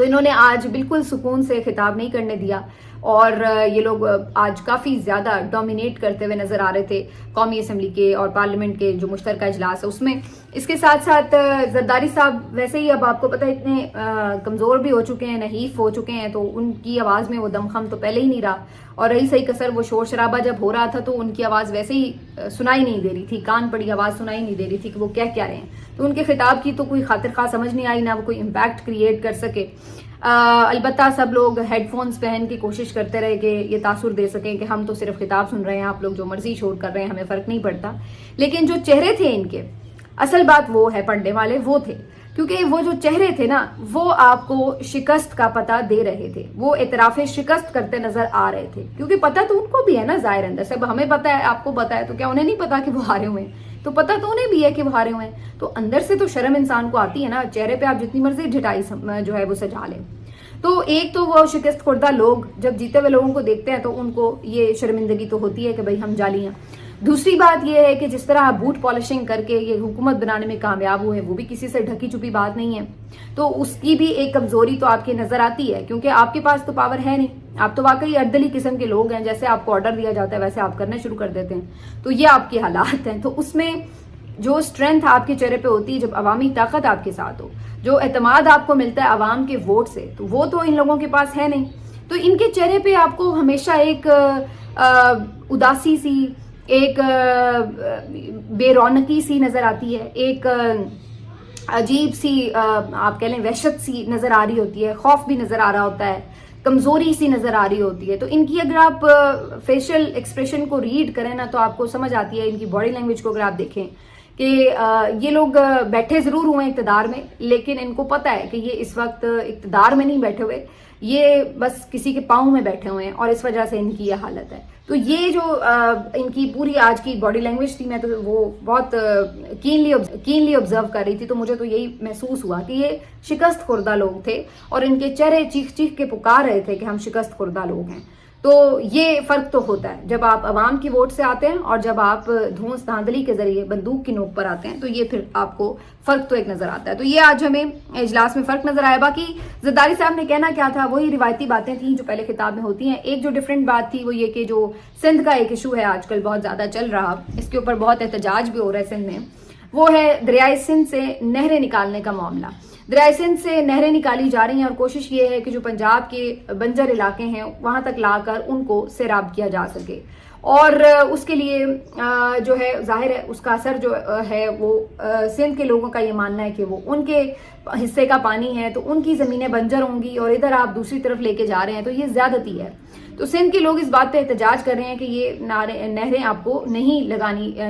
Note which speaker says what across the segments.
Speaker 1: تو انہوں نے آج بالکل سکون سے خطاب نہیں کرنے دیا اور یہ لوگ آج کافی زیادہ ڈومینیٹ کرتے ہوئے نظر آ رہے تھے قومی اسمبلی کے اور پارلیمنٹ کے جو مشترکہ اجلاس ہے اس میں. اس کے ساتھ ساتھ زرداری صاحب ویسے ہی اب آپ کو پتہ اتنے کمزور بھی ہو چکے ہیں, نحیف ہو چکے ہیں, تو ان کی آواز میں وہ دمخم تو پہلے ہی نہیں رہا, اور رہی صحیح کثر وہ شور شرابہ جب ہو رہا تھا تو ان کی آواز ویسے ہی سنائی نہیں دے رہی تھی, کان پڑی آواز سنائی نہیں دے رہی تھی کہ وہ کہہ کیا رہے ہیں. تو ان کے خطاب کی تو کوئی خاطر خواہ سمجھ نہیں آئی, نہ وہ کوئی امپیکٹ کریٹ کر سکے. البتہ سب لوگ ہیڈ فونز پہن کی کوشش کرتے رہے کہ یہ تاثر دے سکیں کہ ہم تو صرف خطاب سن رہے ہیں, آپ لوگ جو مرضی شور کر رہے ہیں ہمیں فرق نہیں پڑتا. لیکن جو چہرے تھے ان کے, اصل بات وہ ہے پڑھنے والے وہ تھے, کیونکہ وہ جو چہرے تھے نا وہ آپ کو شکست کا پتہ دے رہے تھے, وہ اعتراف شکست کرتے نظر آ رہے تھے. کیونکہ پتہ تو ان کو بھی ہے نا ظاہر اندر سے, اب ہمیں پتہ ہے آپ کو پتہ ہے, تو کیا انہیں نہیں پتا کہ وہ ہارے ہوئے ہیں؟ تو پتہ تو انہیں بھی ہے کہ وہ ہارے ہوئے ہیں. تو اندر سے تو شرم انسان کو آتی ہے نا, چہرے پہ آپ جتنی مرضی ڈھٹائی جو ہے وہ سجا لیں. تو ایک تو وہ شکست خوردہ لوگ جب جیتے ہوئے لوگوں کو دیکھتے ہیں تو ان کو یہ شرمندگی تو ہوتی ہے کہ بھئی ہم جعلی ہیں. دوسری بات یہ ہے کہ جس طرح بوٹ پالشنگ کر کے یہ حکومت بنانے میں کامیاب ہوئے, وہ بھی کسی سے ڈھکی چھپی بات نہیں ہے. تو اس کی بھی ایک کمزوری تو آپ کی نظر آتی ہے, کیونکہ آپ کے پاس تو پاور ہے نہیں, آپ تو واقعی اردلی قسم کے لوگ ہیں, جیسے آپ کو آرڈر دیا جاتا ہے ویسے آپ کرنا شروع کر دیتے ہیں. تو یہ آپ کے حالات ہیں. تو اس میں جو اسٹرینتھ آپ کے چہرے پہ ہوتی ہے جب عوامی طاقت آپ کے ساتھ ہو, جو اعتماد آپ کو ملتا ہے عوام کے ووٹ سے, تو وہ تو ان لوگوں کے پاس ہے نہیں. تو ان کے چہرے پہ آپ کو ہمیشہ ایک اداسی سی, ایک بے رونقی سی نظر آتی ہے, ایک عجیب سی آپ کہہ لیں وحشت سی نظر آ رہی ہوتی ہے, خوف بھی نظر آ رہا ہوتا ہے, کمزوری سی نظر آ رہی ہوتی ہے. تو ان کی اگر آپ فیشل ایکسپریشن کو ریڈ کریں نا تو آپ کو سمجھ آتی ہے, ان کی باڈی لینگویج کو اگر آپ دیکھیں کہ یہ لوگ بیٹھے ضرور ہوئے ہیں اقتدار میں, لیکن ان کو پتہ ہے کہ یہ اس وقت اقتدار میں نہیں بیٹھے ہوئے, یہ بس کسی کے پاؤں میں بیٹھے ہوئے ہیں, اور اس وجہ سے ان کی یہ حالت ہے. تو یہ جو ان کی پوری آج کی باڈی لینگویج تھی, میں تو وہ بہت کینلی آبزرو کر رہی تھی, تو مجھے تو یہی محسوس ہوا کہ یہ شکست خوردہ لوگ تھے, اور ان کے چہرے چیخ چیخ کے پکار رہے تھے کہ ہم شکست خوردہ لوگ ہیں. تو یہ فرق تو ہوتا ہے جب آپ عوام کی ووٹ سے آتے ہیں اور جب آپ دھونس دھاندلی کے ذریعے بندوق کی نوک پر آتے ہیں, تو یہ پھر آپ کو فرق تو ایک نظر آتا ہے. تو یہ آج ہمیں اجلاس میں فرق نظر آیا. باقی زرداری صاحب نے کہنا کیا تھا وہی روایتی باتیں تھیں جو پہلے خطاب میں ہوتی ہیں. ایک جو ڈفرینٹ بات تھی وہ یہ کہ جو سندھ کا ایک ایشو ہے آج کل بہت زیادہ چل رہا, اس کے اوپر بہت احتجاج بھی ہو رہا ہے سندھ میں, وہ ہے دریائے سندھ سے نہریں نکالنے کا معاملہ. دریائے سندھ سے نہریں نکالی جا رہی ہیں اور کوشش یہ ہے کہ جو پنجاب کے بنجر علاقے ہیں وہاں تک لا کر ان کو سیراب کیا جا سکے, اور اس کے لیے جو ہے ظاہر ہے اس کا اثر جو ہے وہ سندھ کے لوگوں کا یہ ماننا ہے کہ وہ ان کے حصے کا پانی ہے تو ان کی زمینیں بنجر ہوں گی, اور ادھر آپ دوسری طرف لے کے جا رہے ہیں, تو یہ زیادتی ہے. تو سندھ کے لوگ اس بات پہ احتجاج کر رہے ہیں کہ یہ نہریں آپ کو نہیں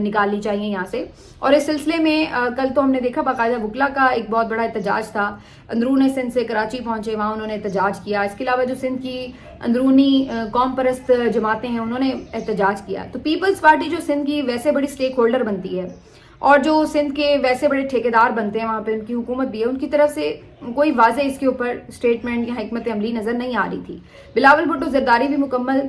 Speaker 1: نکالنی چاہیے یہاں سے. اور اس سلسلے میں کل تو ہم نے دیکھا باقاعدہ وکلا کا ایک بہت بڑا احتجاج تھا, اندرون سندھ سے کراچی پہنچے, وہاں انہوں نے احتجاج کیا. اس کے علاوہ جو سندھ کی اندرونی قوم پرست جماعتیں ہیں انہوں نے احتجاج کیا. تو پیپلز پارٹی جو سندھ کی ویسے بڑی سٹیک ہولڈر بنتی ہے اور جو سندھ کے ویسے بڑے ٹھیکیدار بنتے ہیں, وہاں پہ ان کی حکومت بھی ہے, ان کی طرف سے کوئی واضح اس کے اوپر اسٹیٹمنٹ یا حکمت عملی نظر نہیں آ رہی تھی. بلاول بھٹو زرداری بھی مکمل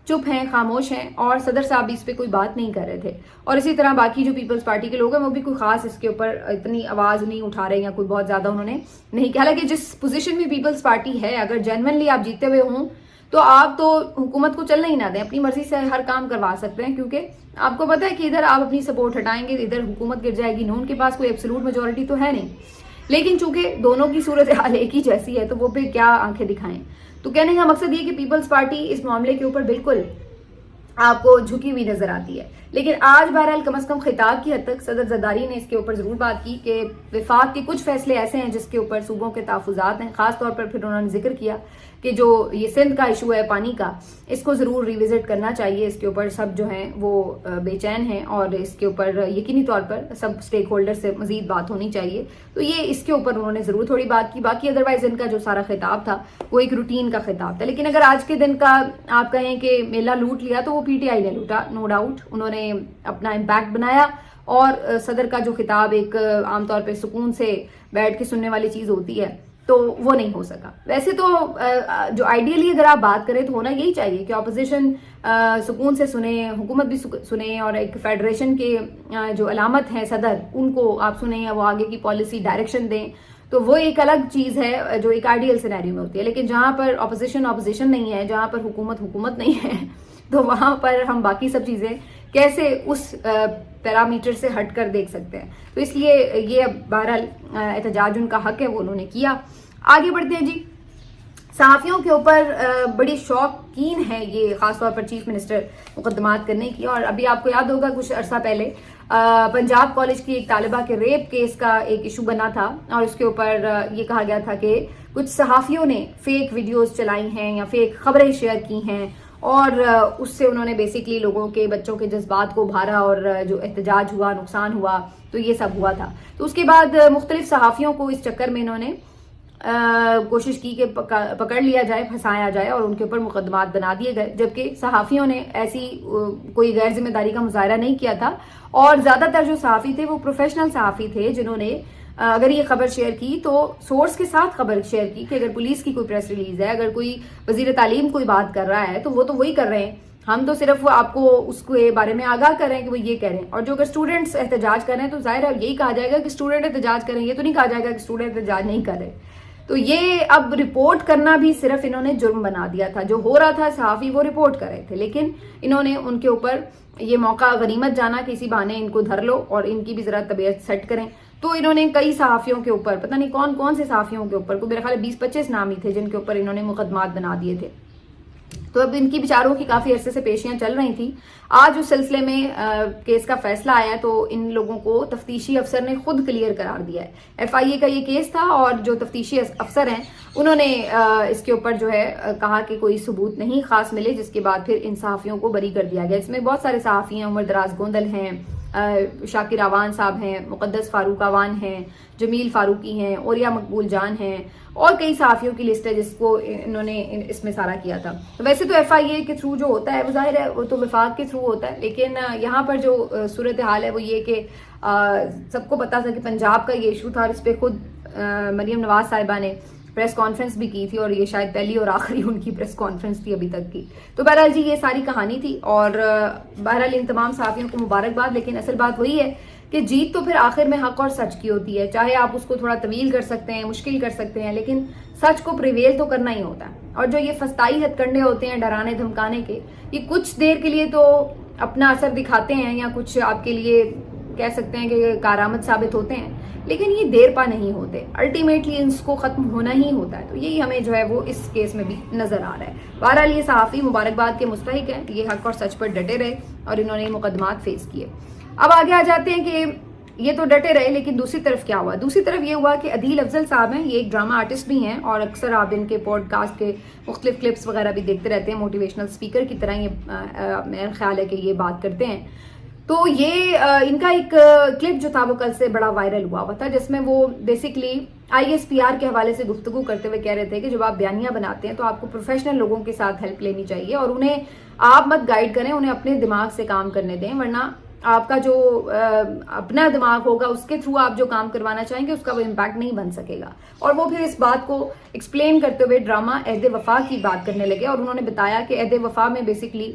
Speaker 1: چپ ہیں, خاموش ہیں, اور صدر صاحب بھی اس پہ کوئی بات نہیں کر رہے تھے. اور اسی طرح باقی جو پیپلز پارٹی کے لوگ ہیں وہ بھی کوئی خاص اس کے اوپر اتنی آواز نہیں اٹھا رہے, یا کوئی بہت زیادہ انہوں نے نہیں کہا. حالانکہ جس پوزیشن میں پیپلز پارٹی ہے, اگر جینوئنلی آپ جیتے ہوئے ہوں تو آپ تو حکومت کو چلنا ہی نہ دیں, اپنی مرضی سے ہر کام کروا سکتے ہیں, کیونکہ آپ کو پتا ہے کہ ادھر آپ اپنی سپورٹ ہٹائیں گے ادھر حکومت گر جائے گی. ان کے پاس کوئی ایبسولوٹ میجورٹی تو ہے نہیں, لیکن چونکہ دونوں کی صورتحال ایک ہی جیسی ہے تو وہ پھر کیا آنکھیں دکھائیں. تو کہنے کا مقصد یہ کہ پیپلز پارٹی اس معاملے کے اوپر بالکل آپ کو جھکی ہوئی نظر آتی ہے. لیکن آج بہرحال کم از کم خطاب کی حد تک صدر زرداری نے اس کے اوپر ضرور بات کی کہ وفاق کے کچھ فیصلے ایسے ہیں جس کے اوپر صوبوں کے تحفظات ہیں. خاص طور پر پھر انہوں نے ذکر کیا کہ جو یہ سندھ کا ایشو ہے پانی کا, اس کو ضرور ریوزٹ کرنا چاہیے. اس کے اوپر سب جو ہیں وہ بے چین ہیں, اور اس کے اوپر یقینی طور پر سب سٹیک ہولڈر سے مزید بات ہونی چاہیے. تو یہ اس کے اوپر انہوں نے ضرور تھوڑی بات کی. باقی ادروائز ان کا جو سارا خطاب تھا وہ ایک روٹین کا خطاب تھا. لیکن اگر آج کے دن کا آپ کہیں کہ میلہ لوٹ لیا تو وہ پی ٹی آئی نے لوٹا, نو ڈاؤٹ. انہوں نے اپنا امپیکٹ بنایا, اور صدر کا جو خطاب ایک عام طور پہ سکون سے بیٹھ کے سننے والی چیز ہوتی ہے تو وہ نہیں ہو سکا. ویسے تو جو آئیڈیلی اگر آپ بات کریں تو ہونا یہی چاہیے کہ اپوزیشن سکون سے سنیں, حکومت بھی سنیں, اور ایک فیڈریشن کے جو علامت ہیں صدر ان کو آپ سنیں, وہ آگے کی پالیسی ڈائریکشن دیں. تو وہ ایک الگ چیز ہے جو ایک آئیڈیل سینیریو میں ہوتی ہے. لیکن جہاں پر اپوزیشن نہیں ہے, جہاں پر حکومت نہیں ہے, تو وہاں پر ہم باقی سب چیزیں کیسے اس پیرامیٹر سے ہٹ کر دیکھ سکتے ہیں. تو اس لیے یہ بہرحال احتجاج ان کا حق ہے, وہ انہوں نے کیا. آگے بڑھتے ہیں جی. صحافیوں کے اوپر بڑی شوقین ہے یہ, خاص طور پر چیف منسٹر مقدمات کرنے کی. اور ابھی آپ کو یاد ہوگا کچھ عرصہ پہلے پنجاب کالج کی ایک طالبہ کے ریپ کیس کا ایک ایشو بنا تھا, اور اس کے اوپر یہ کہا گیا تھا کہ کچھ صحافیوں نے فیک ویڈیوز چلائی ہیں یا فیک خبریں شیئر کی ہیں, اور اس سے انہوں نے بیسیکلی لوگوں کے, بچوں کے جذبات کو ابھارا, اور جو احتجاج ہوا, نقصان ہوا, تو یہ سب ہوا تھا. تو اس کے بعد مختلف صحافیوں کو اس چکر میں انہوں نے کوشش کی کہ پکڑ لیا جائے, پھنسایا جائے, اور ان کے اوپر مقدمات بنا دیے گئے, جبکہ صحافیوں نے ایسی کوئی غیر ذمہ داری کا مظاہرہ نہیں کیا تھا. اور زیادہ تر جو صحافی تھے وہ پروفیشنل صحافی تھے, جنہوں نے اگر یہ خبر شیئر کی تو سورس کے ساتھ خبر شیئر کی کہ اگر پولیس کی کوئی پریس ریلیز ہے, اگر کوئی وزیر تعلیم کوئی بات کر رہا ہے تو وہ تو وہی کر رہے ہیں, ہم تو صرف آپ کو اس کے بارے میں آگاہ کر رہے ہیں کہ وہ یہ کہہ رہے ہیں. اور جو اگر اسٹوڈنٹس احتجاج کر رہے ہیں تو ظاہر ہے یہی کہا جائے گا کہ اسٹوڈنٹ احتجاج کر رہے ہیں, یہ تو نہیں کہا جائے گا کہ اسٹوڈنٹ احتجاج نہیں کر رہے. تو یہ اب رپورٹ کرنا بھی صرف انہوں نے جرم بنا دیا تھا. جو ہو رہا تھا صحافی وہ رپورٹ کر رہے تھے, لیکن انہوں نے ان کے اوپر یہ موقع غنیمت جانا کہ اسی بہانے ان کو دھر لو اور ان کی بھی ذرا طبیعت سیٹ کریں. تو انہوں نے کئی صحافیوں کے اوپر, پتہ نہیں کون کون سے صحافیوں کے اوپر, کو میرے خیال 20-25 نام ہی تھے جن کے اوپر انہوں نے مقدمات بنا دیے تھے. تو اب ان کی بیچاروں کی کافی عرصے سے پیشیاں چل رہی تھیں. آج اس سلسلے میں کیس کا فیصلہ آیا تو ان لوگوں کو تفتیشی افسر نے خود کلیئر قرار دیا ہے. FIA کا یہ کیس تھا, اور جو تفتیشی افسر ہیں انہوں نے اس کے اوپر جو ہے کہا کہ کوئی ثبوت نہیں خاص ملے, جس کے بعد پھر ان صحافیوں کو بری کر دیا گیا. اس میں بہت سارے صحافی ہیں, عمر دراز گوندل ہیں, شاکر آوان صاحب ہیں, مقدس فاروق آوان ہیں, جمیل فاروقی ہیں, اوریا مقبول جان ہیں, اور کئی صحافیوں کی لسٹ ہے جس کو انہوں نے اس میں سارا کیا تھا. تو ویسے تو FIA کے تھرو جو ہوتا ہے وہ ظاہر ہے وہ تو وفاق کے تھرو ہوتا ہے, لیکن یہاں پر جو صورتحال ہے وہ یہ کہ سب کو پتا تھا کہ پنجاب کا یہ ایشو تھا, اور اس پہ خود مریم نواز صاحبہ نے پریس کانفرنس بھی کی تھی, اور یہ شاید پہلی اور آخری ان کی پریس کانفرنس تھی ابھی تک کی. تو بہرحال جی یہ ساری کہانی تھی, اور بہرحال ان تمام صحافیوں کو مبارکباد. لیکن اصل بات وہی ہے کہ جیت تو پھر آخر میں حق اور سچ کی ہوتی ہے, چاہے آپ اس کو تھوڑا طویل کر سکتے ہیں, مشکل کر سکتے ہیں, لیکن سچ کو پریویل تو کرنا ہی ہوتا ہے. اور جو یہ فسطائی ہتھ کنڈے ہوتے ہیں ڈرانے دھمکانے کے, یہ کچھ دیر کے لیے تو اپنا اثر دکھاتے ہیں, یا کچھ آپ کے لیے کہہ سکتے ہیں کہ کارآمد ثابت ہوتے ہیں, لیکن یہ دیر پا نہیں ہوتے. الٹیمیٹلی اس کو ختم ہونا ہی ہوتا ہے. تو یہی ہمیں جو ہے وہ اس کیس میں بھی نظر آ رہا ہے. بہرحال یہ صحافی مبارکباد کے مستحق ہیں, یہ حق اور سچ پر ڈٹے رہے اور انہوں نے مقدمات فیس کیے. اب آگے آ جاتے ہیں کہ یہ تو ڈٹے رہے, لیکن دوسری طرف کیا ہوا. دوسری طرف یہ ہوا کہ عدیل افضل صاحب ہیں, یہ ایک ڈرامہ آرٹسٹ بھی ہیں, اور اکثر آپ ان کے پوڈ کاسٹ کے مختلف کلپس وغیرہ بھی دیکھتے رہتے ہیں. موٹیویشنل اسپیکر کی طرح یہ میرا خیال ہے کہ یہ بات کرتے ہیں. تو یہ ان کا ایک کلپ جو تھا وہ کل سے بڑا وائرل ہوا تھا, جس میں وہ بیسکلی ISPR کے حوالے سے گفتگو کرتے ہوئے کہہ رہے تھے کہ جب آپ بیانیاں بناتے ہیں تو آپ کو پروفیشنل لوگوں کے ساتھ ہیلپ لینی چاہیے, اور انہیں آپ مت گائیڈ کریں, انہیں اپنے دماغ سے کام کرنے دیں, ورنہ آپ کا جو اپنا دماغ ہوگا اس کے تھرو آپ جو کام کروانا چاہیں گے اس کا وہ امپیکٹ نہیں بن سکے گا. اور وہ پھر اس بات کو ایکسپلین کرتے ہوئے ڈرامہ عہد وفا کی بات کرنے لگے, اور انہوں نے بتایا کہ عہد وفا میں بیسکلی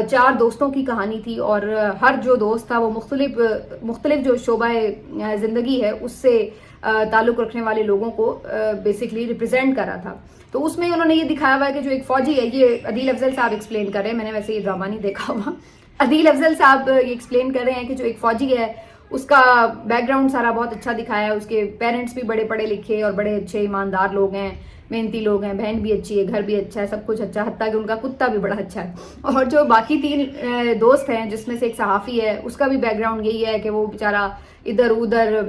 Speaker 1: 4 دوستوں کی کہانی تھی, اور ہر جو دوست تھا وہ مختلف جو شعبہ زندگی ہے اس سے تعلق رکھنے والے لوگوں کو بیسکلی ریپرزینٹ کر رہا تھا. تو اس میں انہوں نے یہ دکھایا ہوا ہے کہ جو ایک فوجی ہے, یہ عدیل افضل صاحب ایکسپلین کر رہے ہیں, میں نے ویسے یہ ڈرامہ نہیں دیکھا ہوا, عدیل افضل صاحب یہ ایکسپلین کر رہے ہیں کہ جو ایک فوجی ہے اس کا بیک گراؤنڈ سارا بہت اچھا دکھایا ہے, اس کے پیرنٹس بھی بڑے پڑھے لکھے اور بڑے اچھے ایماندار لوگ ہیں, محنتی لوگ ہیں, بہن بھی اچھی ہے, گھر بھی اچھا ہے, سب کچھ اچھا, حتیٰ کہ ان کا کتا بھی بڑا اچھا ہے. اور جو باقی 3 دوست ہیں جس میں سے ایک صحافی ہے, اس کا بھی بیک گراؤنڈ یہی ہے کہ وہ بیچارہ ادھر ادھر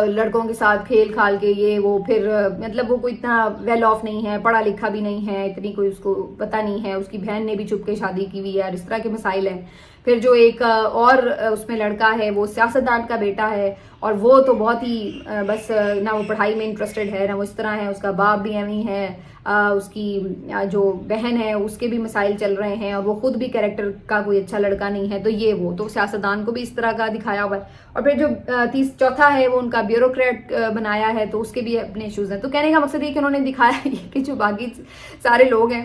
Speaker 1: لڑکوں کے ساتھ کھیل کھال کے یہ وہ, پھر مطلب وہ کوئی اتنا ویل آف نہیں ہے, پڑھا لکھا بھی نہیں ہے, اتنی کوئی اس کو پتہ نہیں ہے, اس کی بہن نے بھی چھپ کے شادی کی ہوئی ہے, اور اس طرح کے مسائل ہیں. پھر جو ایک اور اس میں لڑکا ہے وہ سیاستدان کا بیٹا ہے, اور وہ تو بہت ہی بس نہ وہ پڑھائی میں انٹرسٹڈ ہے نہ وہ اس طرح ہے, اس کا باپ بھی ایویں ہے, اس کی جو بہن ہے اس کے بھی مسائل چل رہے ہیں, اور وہ خود بھی کیریکٹر کا کوئی اچھا لڑکا نہیں ہے. تو یہ وہ تو سیاستدان کو بھی اس طرح کا دکھایا ہوا ہے. اور پھر جو چوتھا ہے وہ ان کا بیوروکریٹ بنایا ہے, تو اس کے بھی اپنے ایشوز ہیں. تو کہنے کا مقصد یہ کہ انہوں نے دکھایا یہ کہ جو باقی سارے لوگ ہیں